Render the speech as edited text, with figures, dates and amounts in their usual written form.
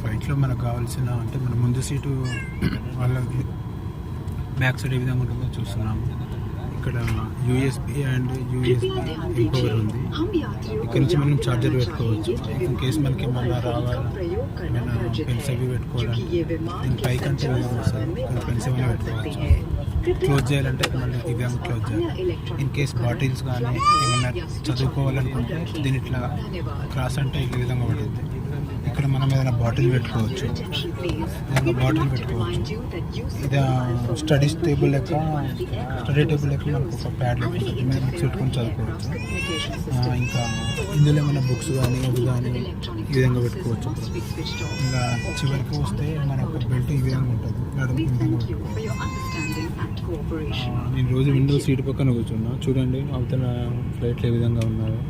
ఫ్లైట్లో మనకు కావాల్సిన అంటే మన ముందు సీటు వాళ్ళకి బ్యాక్ సైడ్ ఏ విధంగా ఉంటుందో చూస్తున్నాము. ఇక్కడ యూఎస్బి అండ్ యూఎస్బి పవర్ ఉంది. ఇక్కడ నుంచి మనం ఛార్జర్ పెట్టుకోవచ్చు. ఇన్ కేస్ మనకి ఏమన్నా రావాలా ఏమైనా పెన్స్ అవి పెట్టుకోవడానికి దీని పైకంటే వస్తుంది. ఇక్కడ పెన్స్ ఏమైనా పెట్టుకోవచ్చు. క్లోజ్ చేయాలంటే మళ్ళీ ఈ విధంగా క్లోజ్ చేయాలి. ఇన్ కేస్ బాటిల్స్ కానీ ఏమైనా చదువుకోవాలనుకుంటే దీని ఇట్లా క్రాస్ అంటే ఈ విధంగా పడుతుంది. ఇక్కడ మనం ఏదైనా బాటిల్ పెట్టుకోవచ్చు. ఇది స్టడీ టేబుల్ లెక్క మనకు ఒక ప్యాడ్ లెక్క మీద బుక్స్ పెట్టుకొని చదువుకోవచ్చు. ఇంకా ఇందులో ఏమైనా బుక్స్ కానీ ఇవి కానీ ఈ విధంగా పెట్టుకోవచ్చు. ఇంకా చివరికి వస్తే మనకు బెల్ట్ ఈ విధంగా ఉంటుంది. నేను రోజు విండో సీట్ పక్కన కూర్చున్నా. చూడండి అవతల ఫ్లైట్లు ఏ విధంగా ఉన్నాయో.